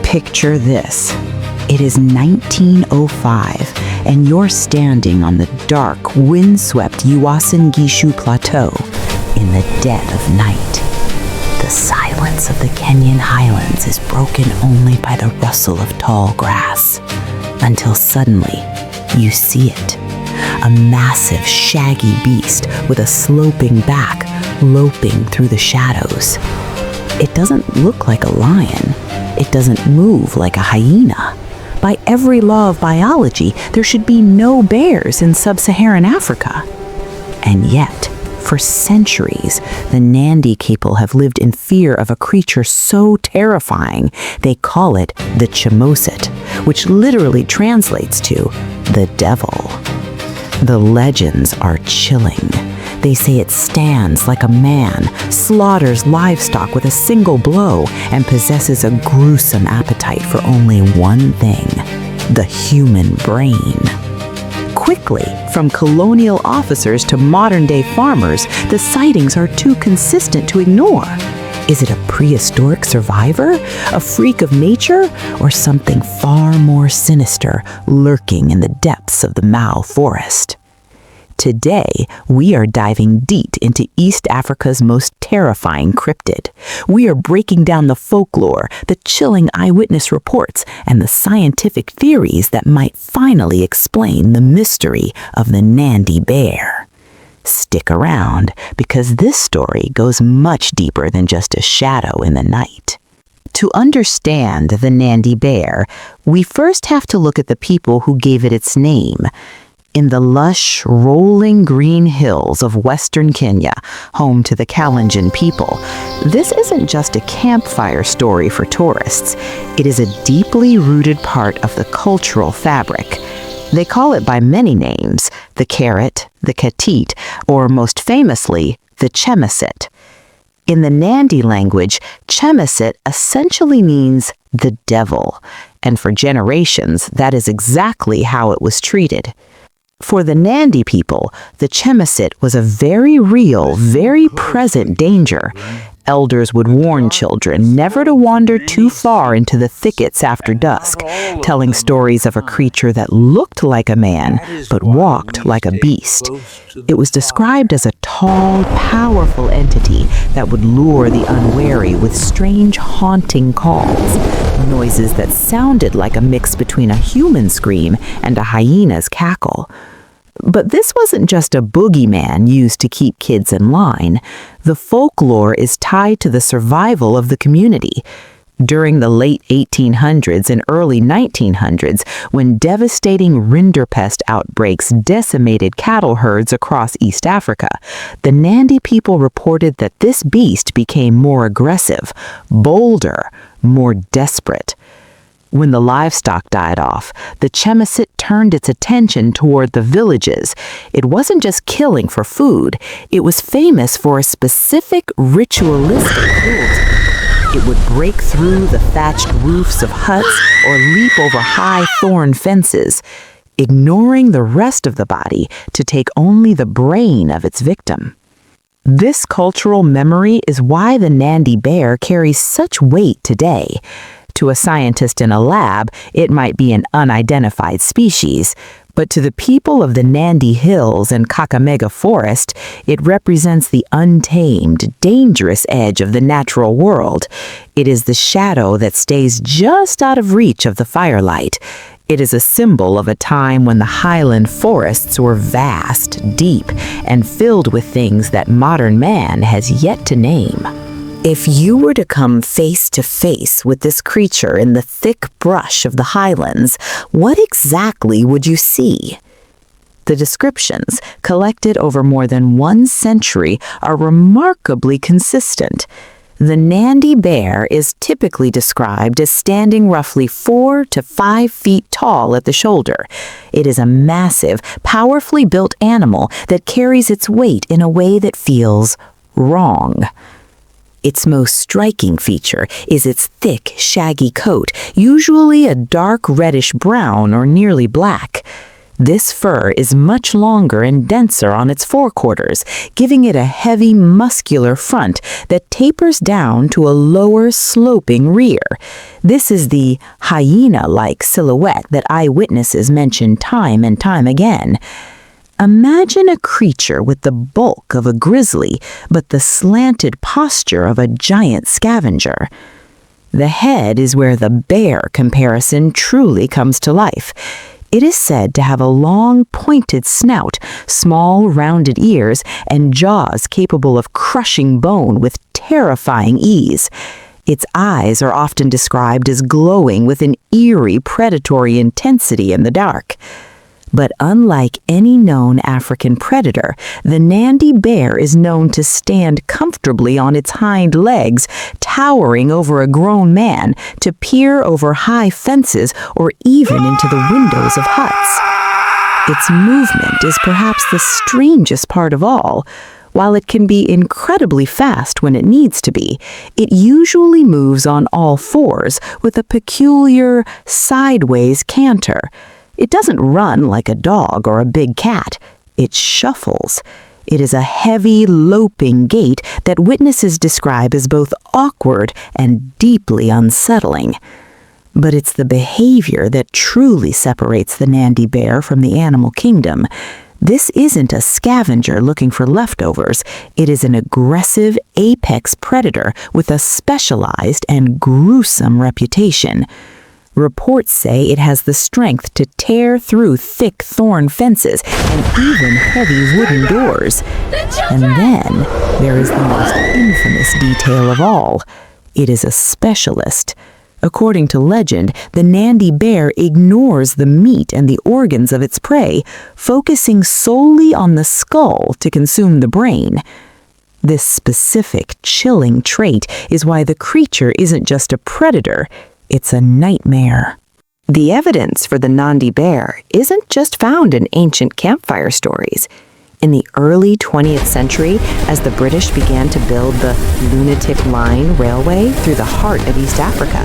Picture this. It is 1905, and you're standing on the dark, windswept Uasin Gishu Plateau in the dead of night. The silence of the Kenyan Highlands is broken only by the rustle of tall grass, until suddenly you see it. A massive, shaggy beast with a sloping back, loping through the shadows. It doesn't look like a lion. It doesn't move like a hyena. By every law of biology, there should be no bears in sub-Saharan Africa. And yet, for centuries, the Nandi people have lived in fear of a creature so terrifying, they call it the Chemosit, which literally translates to the devil. The legends are chilling. They say it stands like a man, slaughters livestock with a single blow, and possesses a gruesome appetite for only one thing: the human brain. Quickly, from colonial officers to modern-day farmers, the sightings are too consistent to ignore. Is it a prehistoric survivor, a freak of nature, or something far more sinister lurking in the depths of the Mau forest? Today, we are diving deep into East Africa's most terrifying cryptid. We are breaking down the folklore, the chilling eyewitness reports, and the scientific theories that might finally explain the mystery of the Nandi Bear. Stick around, because this story goes much deeper than just a shadow in the night. To understand the Nandi Bear, we first have to look at the people who gave it its name. In the lush, rolling green hills of western Kenya, home to the Kalenjin people, this isn't just a campfire story for tourists. It is a deeply rooted part of the cultural fabric. They call it by many names: the carrot, the katit, or most famously, the Chemosit. In the Nandi language, Chemosit essentially means the devil, and for generations, that is exactly how it was treated. For the Nandi people, the Chemosit was a very real, very present danger. Elders would warn children never to wander too far into the thickets after dusk, telling stories of a creature that looked like a man, but walked like a beast. It was described as a tall, powerful entity that would lure the unwary with strange, haunting calls, noises that sounded like a mix between a human scream and a hyena's cackle. But this wasn't just a boogeyman used to keep kids in line. The folklore is tied to the survival of the community. During the late 1800s and early 1900s, when devastating rinderpest outbreaks decimated cattle herds across East Africa, the Nandi people reported that this beast became more aggressive, bolder, more desperate. When the livestock died off, the Chemosit turned its attention toward the villages. It wasn't just killing for food. It was famous for a specific ritualistic cruelty. It would break through the thatched roofs of huts or leap over high thorn fences, ignoring the rest of the body to take only the brain of its victim. This cultural memory is why the Nandi Bear carries such weight today. To a scientist in a lab, it might be an unidentified species, but to the people of the Nandi Hills and Kakamega Forest, it represents the untamed, dangerous edge of the natural world. It is the shadow that stays just out of reach of the firelight. It is a symbol of a time when the highland forests were vast, deep, and filled with things that modern man has yet to name. If you were to come face to face with this creature in the thick brush of the highlands, what exactly would you see? The descriptions, collected over more than 1 century, are remarkably consistent. The Nandi Bear is typically described as standing roughly 4 to 5 feet tall at the shoulder. It is a massive, powerfully built animal that carries its weight in a way that feels wrong. Its most striking feature is its thick, shaggy coat, usually a dark reddish-brown or nearly black. This fur is much longer and denser on its forequarters, giving it a heavy, muscular front that tapers down to a lower, sloping rear. This is the hyena-like silhouette that eyewitnesses mention time and time again. Imagine a creature with the bulk of a grizzly, but the slanted posture of a giant scavenger. The head is where the bear comparison truly comes to life. It is said to have a long, pointed snout, small, rounded ears, and jaws capable of crushing bone with terrifying ease. Its eyes are often described as glowing with an eerie, predatory intensity in the dark. But unlike any known African predator, the Nandi bear is known to stand comfortably on its hind legs, towering over a grown man, to peer over high fences or even into the windows of huts. Its movement is perhaps the strangest part of all. While it can be incredibly fast when it needs to be, it usually moves on all fours with a peculiar sideways canter. It doesn't run like a dog or a big cat. It shuffles. It is a heavy, loping gait that witnesses describe as both awkward and deeply unsettling. But it's the behavior that truly separates the Nandi bear from the animal kingdom. This isn't a scavenger looking for leftovers. It is an aggressive apex predator with a specialized and gruesome reputation. Reports say it has the strength to tear through thick thorn fences and even heavy wooden doors. And then there is the most infamous detail of all. It is a specialist. According to legend, the Nandi bear ignores the meat and the organs of its prey, focusing solely on the skull to consume the brain. This specific, chilling trait is why the creature isn't just a predator. It's a nightmare. The evidence for the Nandi bear isn't just found in ancient campfire stories. In the early 20th century, as the British began to build the Lunatic Line Railway through the heart of East Africa,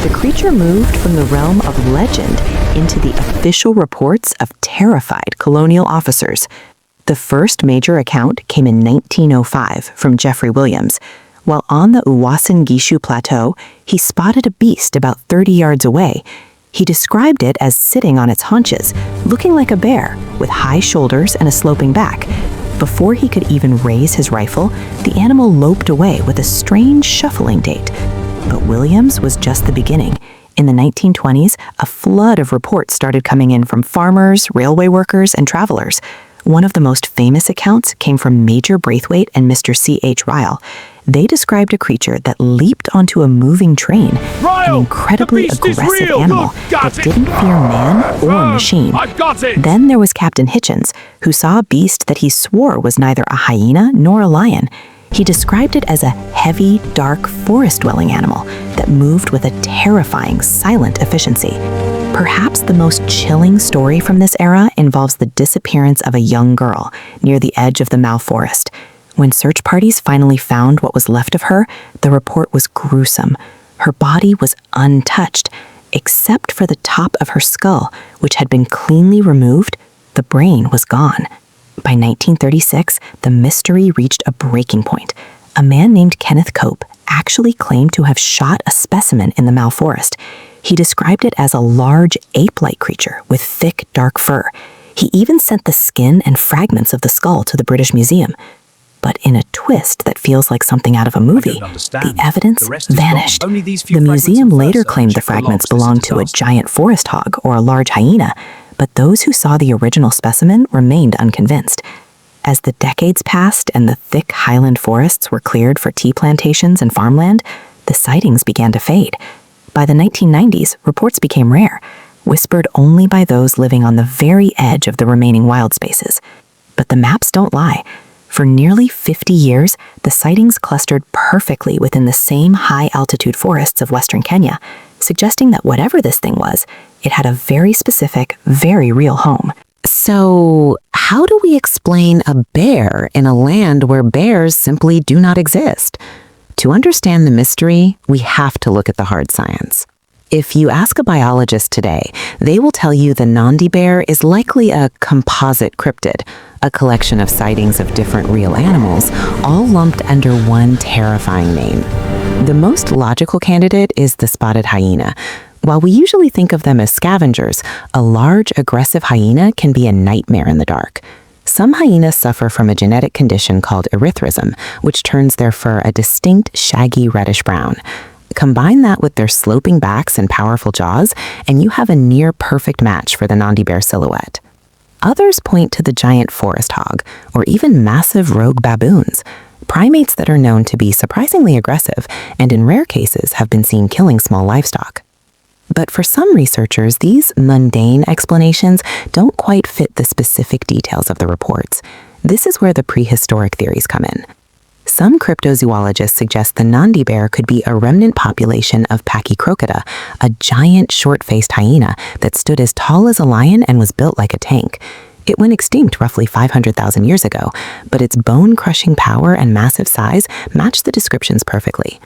the creature moved from the realm of legend into the official reports of terrified colonial officers. The first major account came in 1905 from Geoffrey Williams. While on the Uasin Gishu Plateau, he spotted a beast about 30 yards away. He described it as sitting on its haunches, looking like a bear, with high shoulders and a sloping back. Before he could even raise his rifle, the animal loped away with a strange shuffling gait. But Williams was just the beginning. In the 1920s, a flood of reports started coming in from farmers, railway workers, and travelers. One of the most famous accounts came from Major Braithwaite and Mr. C.H. Ryle. They described a creature that leaped onto a moving train, an incredibly aggressive animal that didn't fear man or machine. Then there was Captain Hitchens, who saw a beast that he swore was neither a hyena nor a lion. He described it as a heavy, dark, forest-dwelling animal that moved with a terrifying, silent efficiency. Perhaps the most chilling story from this era involves the disappearance of a young girl near the edge of the Mau Forest. When search parties finally found what was left of her, the report was gruesome. Her body was untouched, except for the top of her skull, which had been cleanly removed. The brain was gone. By 1936, the mystery reached a breaking point. A man named Kenneth Cope actually claimed to have shot a specimen in the Mau Forest. He described it as a large ape-like creature with thick, dark fur. He even sent the skin and fragments of the skull to the British Museum. But in a twist that feels like something out of a movie, the evidence vanished. The museum later claimed the fragments belonged to a giant forest hog or a large hyena, but those who saw the original specimen remained unconvinced. As the decades passed and the thick highland forests were cleared for tea plantations and farmland, the sightings began to fade. By the 1990s, reports became rare, whispered only by those living on the very edge of the remaining wild spaces. But the maps don't lie. For nearly 50 years, the sightings clustered perfectly within the same high-altitude forests of western Kenya, suggesting that whatever this thing was, it had a very specific, very real home. So, how do we explain a bear in a land where bears simply do not exist? To understand the mystery, we have to look at the hard science. If you ask a biologist today, they will tell you the Nandi Bear is likely a composite cryptid, a collection of sightings of different real animals, all lumped under one terrifying name. The most logical candidate is the spotted hyena. While we usually think of them as scavengers, a large, aggressive hyena can be a nightmare in the dark. Some hyenas suffer from a genetic condition called erythrism, which turns their fur a distinct, shaggy reddish-brown. Combine that with their sloping backs and powerful jaws, and you have a near-perfect match for the Nandi Bear silhouette. Others point to the giant forest hog, or even massive rogue baboons, primates that are known to be surprisingly aggressive and in rare cases have been seen killing small livestock. But for some researchers, these mundane explanations don't quite fit the specific details of the reports. This is where the prehistoric theories come in. Some cryptozoologists suggest the Nandi Bear could be a remnant population of Pachycrocida, a giant short-faced hyena that stood as tall as a lion and was built like a tank. It went extinct roughly 500,000 years ago, but its bone-crushing power and massive size match the descriptions perfectly.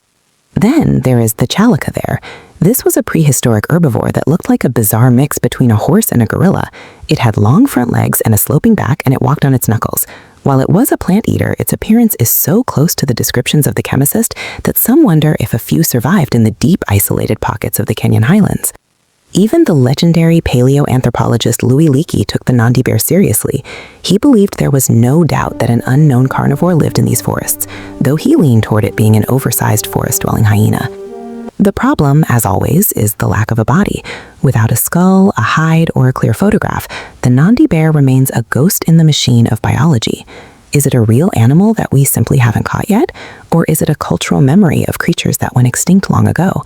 Then there is the Chalica there. This was a prehistoric herbivore that looked like a bizarre mix between a horse and a gorilla. It had long front legs and a sloping back, and it walked on its knuckles. While it was a plant eater, its appearance is so close to the descriptions of the Chemosit that some wonder if a few survived in the deep isolated pockets of the Kenyan Highlands. Even the legendary paleoanthropologist Louis Leakey took the Nandi Bear seriously. He believed there was no doubt that an unknown carnivore lived in these forests, though he leaned toward it being an oversized forest-dwelling hyena. The problem, as always, is the lack of a body. Without a skull, a hide, or a clear photograph, the Nandi Bear remains a ghost in the machine of biology. Is it a real animal that we simply haven't caught yet? Or is it a cultural memory of creatures that went extinct long ago?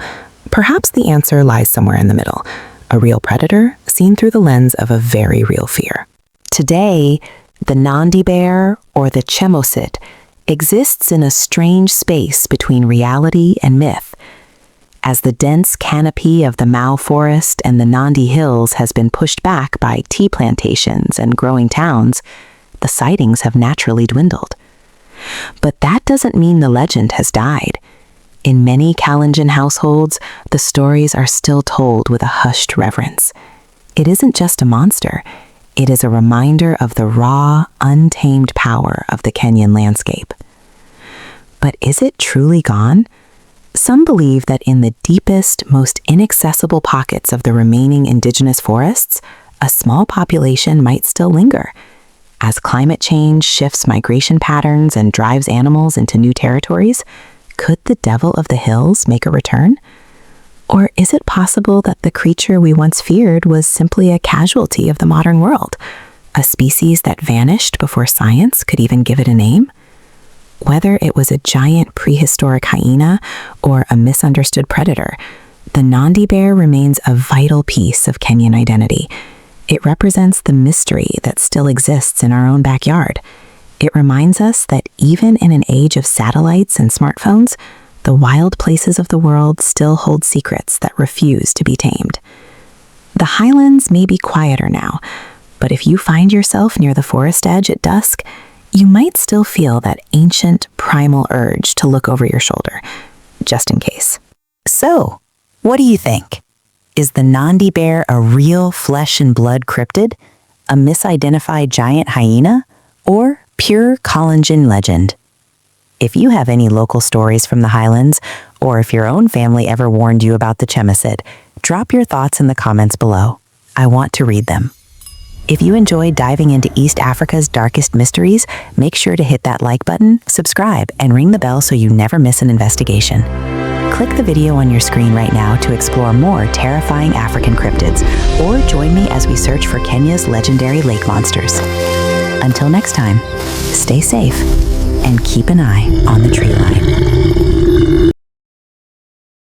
Perhaps the answer lies somewhere in the middle. A real predator seen through the lens of a very real fear. Today, the Nandi Bear, or the Chemosit, exists in a strange space between reality and myth. As the dense canopy of the Mau Forest and the Nandi Hills has been pushed back by tea plantations and growing towns, the sightings have naturally dwindled. But that doesn't mean the legend has died. In many Kalenjin households, the stories are still told with a hushed reverence. It isn't just a monster, it is a reminder of the raw, untamed power of the Kenyan landscape. But is it truly gone? Some believe that in the deepest, most inaccessible pockets of the remaining indigenous forests, a small population might still linger. As climate change shifts migration patterns and drives animals into new territories, could the devil of the hills make a return? Or is it possible that the creature we once feared was simply a casualty of the modern world, a species that vanished before science could even give it a name? Whether it was a giant prehistoric hyena or a misunderstood predator, the Nandi Bear remains a vital piece of Kenyan identity. It represents the mystery that still exists in our own backyard. It reminds us that even in an age of satellites and smartphones, the wild places of the world still hold secrets that refuse to be tamed. The Highlands may be quieter now, but if you find yourself near the forest edge at dusk, you might still feel that ancient, primal urge to look over your shoulder, just in case. So, what do you think? Is the Nandi Bear a real flesh and blood cryptid, a misidentified giant hyena, or pure Kalenjin legend? If you have any local stories from the Highlands, or if your own family ever warned you about the Chemosit, drop your thoughts in the comments below. I want to read them. If you enjoyed diving into East Africa's darkest mysteries, make sure to hit that like button, subscribe, and ring the bell so you never miss an investigation. Click the video on your screen right now to explore more terrifying African cryptids, or join me as we search for Kenya's legendary lake monsters. Until next time, stay safe and keep an eye on the tree line.